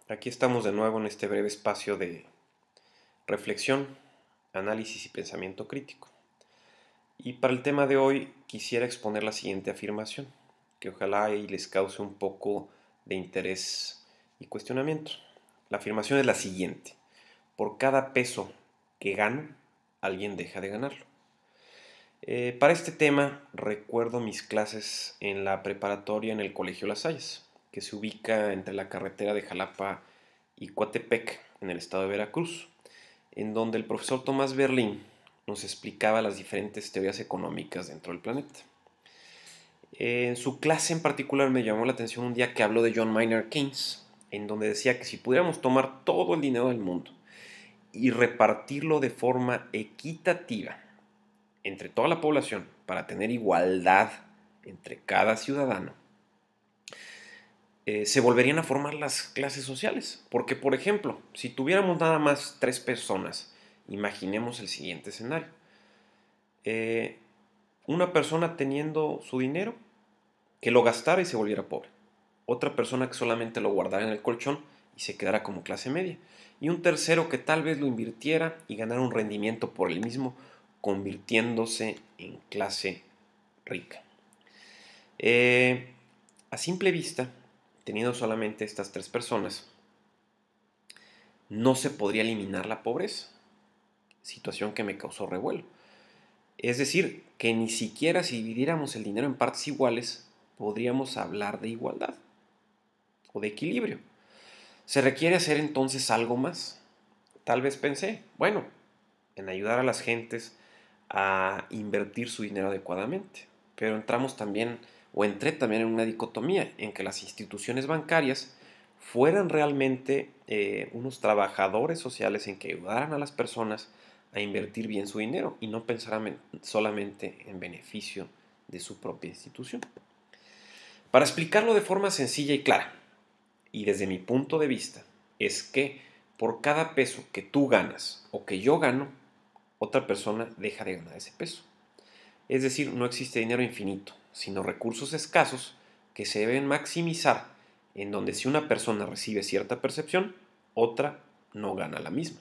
Aquí estamos de nuevo en este breve espacio de reflexión, análisis y pensamiento crítico. Y para el tema de hoy quisiera exponer la siguiente afirmación, que ojalá y les cause un poco de interés y cuestionamiento. La afirmación es la siguiente: por cada peso que gano, alguien deja de ganarlo. Para este tema recuerdo mis clases en la preparatoria en el Colegio Las Hayas, que se ubica entre la carretera de Jalapa y Coatepec, en el estado de Veracruz, en donde el profesor Tomás Berlín nos explicaba las diferentes teorías económicas dentro del planeta. En su clase en particular me llamó la atención un día que habló de John Maynard Keynes, en donde decía que si pudiéramos tomar todo el dinero del mundo y repartirlo de forma equitativa entre toda la población para tener igualdad entre cada ciudadano, se volverían a formar las clases sociales. Porque, por ejemplo, si tuviéramos nada más 3 personas, imaginemos el siguiente escenario. Eh, una persona teniendo su dinero, que lo gastara y se volviera pobre. Otra persona que solamente lo guardara en el colchón y se quedara como clase media. Y un tercero que tal vez lo invirtiera y ganara un rendimiento por el mismo, convirtiéndose en clase rica. A simple vista, teniendo solamente estas 3 personas, no se podría eliminar la pobreza, situación que me causó revuelo. Es decir, que ni siquiera si dividiéramos el dinero en partes iguales, podríamos hablar de igualdad o de equilibrio. Se requiere hacer entonces algo más. Tal vez pensé, bueno, en ayudar a las gentes a invertir su dinero adecuadamente. Pero entramos también, o entré también en una dicotomía en que las instituciones bancarias fueran realmente unos trabajadores sociales en que ayudaran a las personas a invertir bien su dinero y no pensaran solamente en beneficio de su propia institución. Para explicarlo de forma sencilla y clara, y desde mi punto de vista, es que por cada peso que tú ganas o que yo gano, otra persona deja de ganar ese peso. Es decir, no existe dinero infinito, sino recursos escasos que se deben maximizar, en donde si una persona recibe cierta percepción, otra no gana la misma,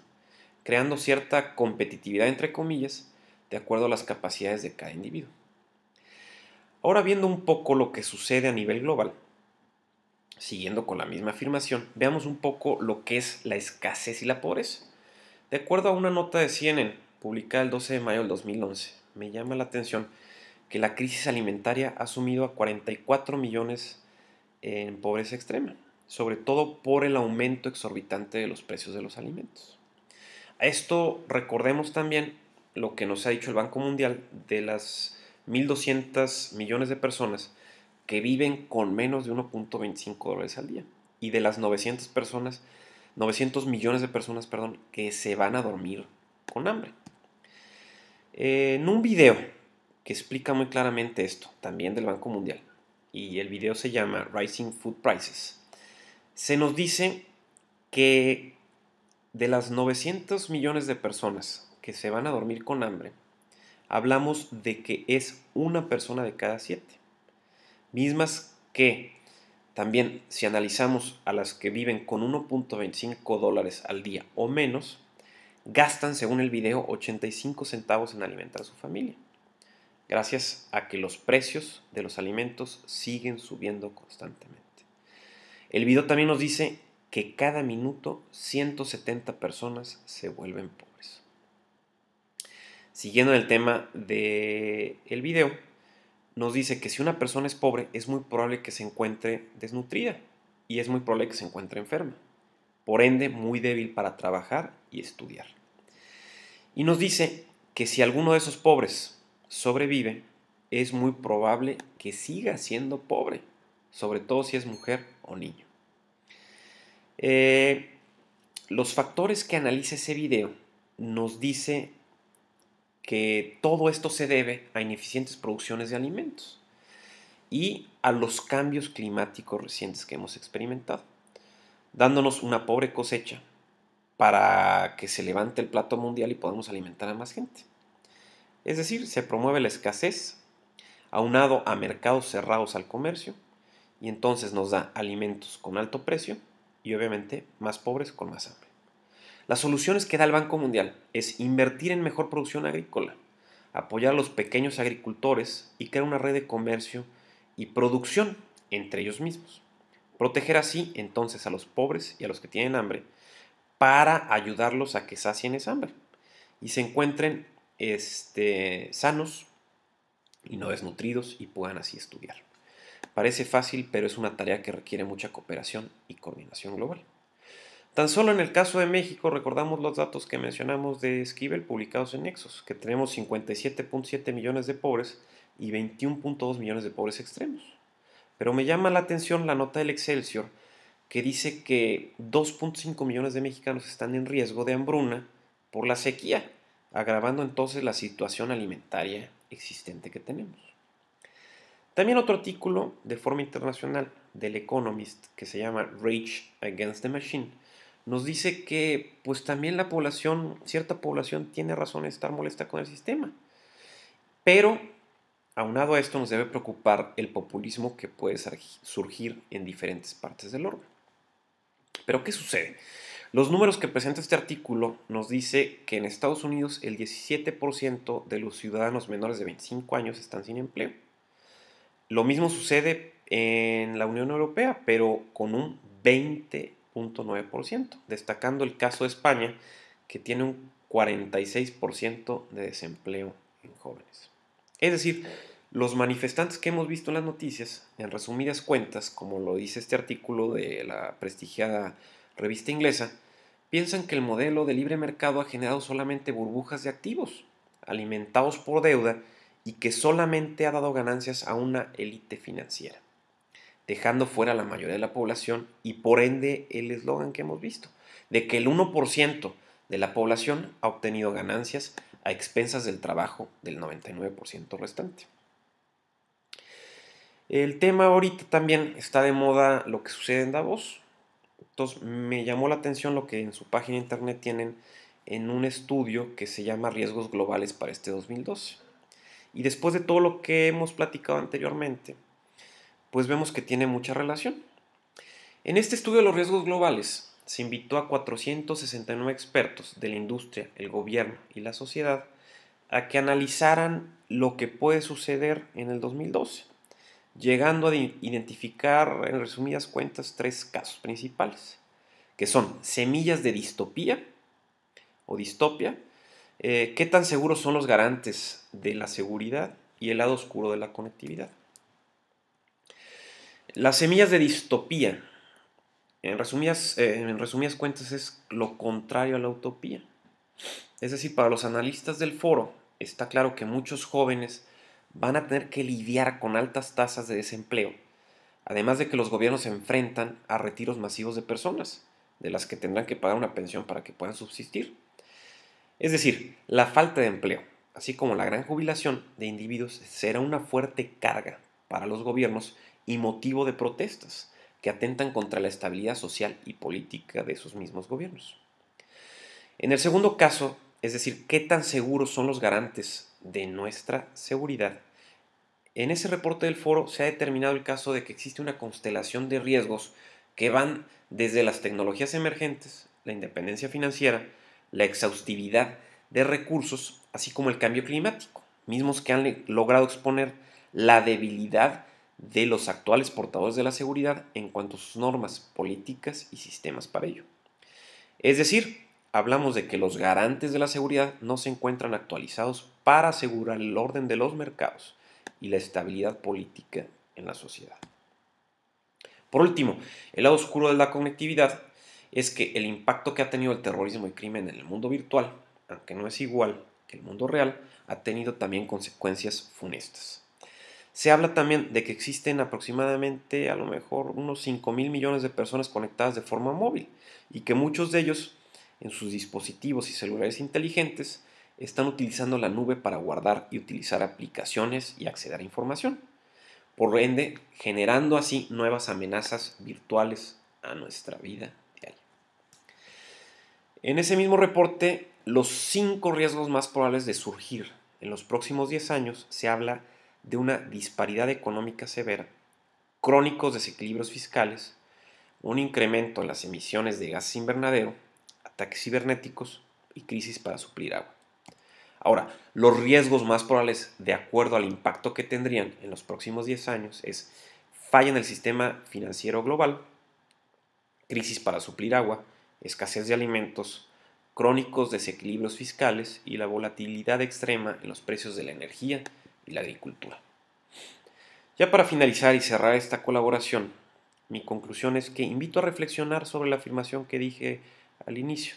creando cierta competitividad entre comillas, de acuerdo a las capacidades de cada individuo. Ahora, viendo un poco lo que sucede a nivel global, siguiendo con la misma afirmación, veamos un poco lo que es la escasez y la pobreza. De acuerdo a una nota de CNN publicada el 12 de mayo del 2011, me llama la atención que la crisis alimentaria ha sumido a 44 millones en pobreza extrema, sobre todo por el aumento exorbitante de los precios de los alimentos. A esto recordemos también lo que nos ha dicho el Banco Mundial de las 1.200 millones de personas que viven con menos de 1.25 dólares al día y de las 900 millones de personas, perdón, que se van a dormir con hambre. En un video que explica muy claramente esto, también del Banco Mundial, y el video se llama Rising Food Prices, se nos dice que de las 900 millones de personas que se van a dormir con hambre, hablamos de que es una persona de cada 7, mismas que también si analizamos a las que viven con 1.25 dólares al día o menos, gastan, según el video, 85 centavos en alimentar a su familia, gracias a que los precios de los alimentos siguen subiendo constantemente. El video también nos dice que cada minuto 170 personas se vuelven pobres. Siguiendo el tema del video, nos dice que si una persona es pobre, es muy probable que se encuentre desnutrida y es muy probable que se encuentre enferma, por ende muy débil para trabajar y estudiar. Y nos dice que si alguno de esos pobres sobrevive, es muy probable que siga siendo pobre, sobre todo si es mujer o niño. Los factores que analiza ese video nos dice que todo esto se debe a ineficientes producciones de alimentos y a los cambios climáticos recientes que hemos experimentado, dándonos una pobre cosecha para que se levante el plato mundial y podamos alimentar a más gente. Es decir, se promueve la escasez aunado a mercados cerrados al comercio y entonces nos da alimentos con alto precio y obviamente más pobres con más hambre. Las soluciones que da el Banco Mundial es invertir en mejor producción agrícola, apoyar a los pequeños agricultores y crear una red de comercio y producción entre ellos mismos. Proteger así entonces a los pobres y a los que tienen hambre para ayudarlos a que sacien esa hambre y se encuentren sanos y no desnutridos y puedan así estudiar. Parece fácil, pero es una tarea que requiere mucha cooperación y coordinación global. Tan solo en el caso de México recordamos los datos que mencionamos de Esquivel publicados en Nexos, que tenemos 57.7 millones de pobres y 21.2 millones de pobres extremos. Pero me llama la atención la nota del Excelsior que dice que 2.5 millones de mexicanos están en riesgo de hambruna por la sequía, agravando entonces la situación alimentaria existente que tenemos. También otro artículo de forma internacional del Economist que se llama Rage Against the Machine nos dice que pues también la población, cierta población tiene razón de estar molesta con el sistema. Pero aunado a esto nos debe preocupar el populismo que puede surgir en diferentes partes del orbe. Pero ¿qué sucede? Los números que presenta este artículo nos dice que en Estados Unidos el 17% de los ciudadanos menores de 25 años están sin empleo. Lo mismo sucede en la Unión Europea, pero con un 20.9%, destacando el caso de España, que tiene un 46% de desempleo en jóvenes. Es decir, los manifestantes que hemos visto en las noticias, en resumidas cuentas, como lo dice este artículo de la prestigiada revista inglesa, piensan que el modelo de libre mercado ha generado solamente burbujas de activos, alimentados por deuda, y que solamente ha dado ganancias a una élite financiera, dejando fuera a la mayoría de la población y por ende el eslogan que hemos visto, de que el 1% de la población ha obtenido ganancias a expensas del trabajo del 99% restante. El tema ahorita también está de moda lo que sucede en Davos. Entonces me llamó la atención lo que en su página de internet tienen en un estudio que se llama Riesgos Globales para este 2012. Y después de todo lo que hemos platicado anteriormente, pues vemos que tiene mucha relación. En este estudio de los riesgos globales se invitó a 469 expertos de la industria, el gobierno y la sociedad a que analizaran lo que puede suceder en el 2012, llegando a identificar, en resumidas cuentas, 3 casos principales, que son semillas de distopía o distopia, qué tan seguros son los garantes de la seguridad y el lado oscuro de la conectividad. Las semillas de distopía, en resumidas cuentas, es lo contrario a la utopía. Es decir, para los analistas del foro, está claro que muchos jóvenes van a tener que lidiar con altas tasas de desempleo, además de que los gobiernos se enfrentan a retiros masivos de personas, de las que tendrán que pagar una pensión para que puedan subsistir. Es decir, la falta de empleo, así como la gran jubilación de individuos, será una fuerte carga para los gobiernos y motivo de protestas que atentan contra la estabilidad social y política de sus mismos gobiernos. En el segundo caso, es decir, qué tan seguros son los garantes de nuestra seguridad, en ese reporte del foro se ha determinado el caso de que existe una constelación de riesgos que van desde las tecnologías emergentes, la independencia financiera, la exhaustividad de recursos, así como el cambio climático, mismos que han logrado exponer la debilidad de los actuales portadores de la seguridad en cuanto a sus normas políticas y sistemas para ello. Es decir, hablamos de que los garantes de la seguridad no se encuentran actualizados para asegurar el orden de los mercados y la estabilidad política en la sociedad. Por último, el lado oscuro de la conectividad es que el impacto que ha tenido el terrorismo y crimen en el mundo virtual, aunque no es igual que el mundo real, ha tenido también consecuencias funestas. Se habla también de que existen aproximadamente a lo mejor unos 5.000 millones de personas conectadas de forma móvil y que muchos de ellos en sus dispositivos y celulares inteligentes están utilizando la nube para guardar y utilizar aplicaciones y acceder a información, por ende generando así nuevas amenazas virtuales a nuestra vida diaria. En ese mismo reporte, los 5 riesgos más probables de surgir en los próximos 10 años se habla de una disparidad económica severa, crónicos desequilibrios fiscales, un incremento en las emisiones de gases invernadero, ataques cibernéticos y crisis para suplir agua. Ahora, los riesgos más probables de acuerdo al impacto que tendrían en los próximos 10 años es falla en el sistema financiero global, crisis para suplir agua, escasez de alimentos, crónicos desequilibrios fiscales y la volatilidad extrema en los precios de la energía y la agricultura. Ya para finalizar y cerrar esta colaboración, mi conclusión es que invito a reflexionar sobre la afirmación que dije al inicio,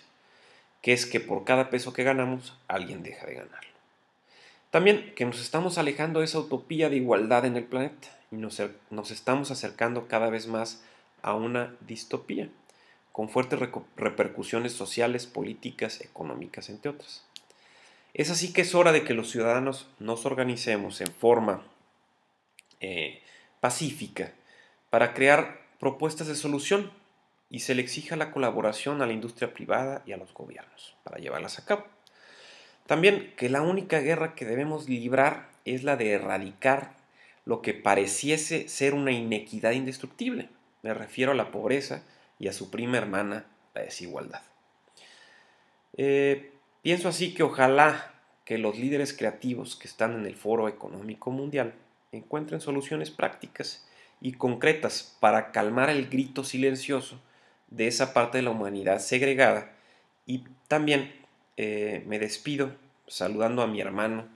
que es que por cada peso que ganamos, alguien deja de ganarlo. También que nos estamos alejando de esa utopía de igualdad en el planeta y nos estamos acercando cada vez más a una distopía, con fuertes repercusiones sociales, políticas, económicas, entre otras. Es así que es hora de que los ciudadanos nos organicemos en forma pacífica para crear propuestas de solución y se le exija la colaboración a la industria privada y a los gobiernos para llevarlas a cabo. También que la única guerra que debemos librar es la de erradicar lo que pareciese ser una inequidad indestructible. Me refiero a la pobreza y a su prima hermana, la desigualdad. Pienso así que ojalá que los líderes creativos que están en el Foro Económico Mundial encuentren soluciones prácticas y concretas para calmar el grito silencioso de esa parte de la humanidad segregada. Y también me despido saludando a mi hermano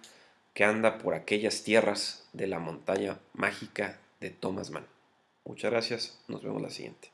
que anda por aquellas tierras de la montaña mágica de Thomas Mann. Muchas gracias, nos vemos la siguiente.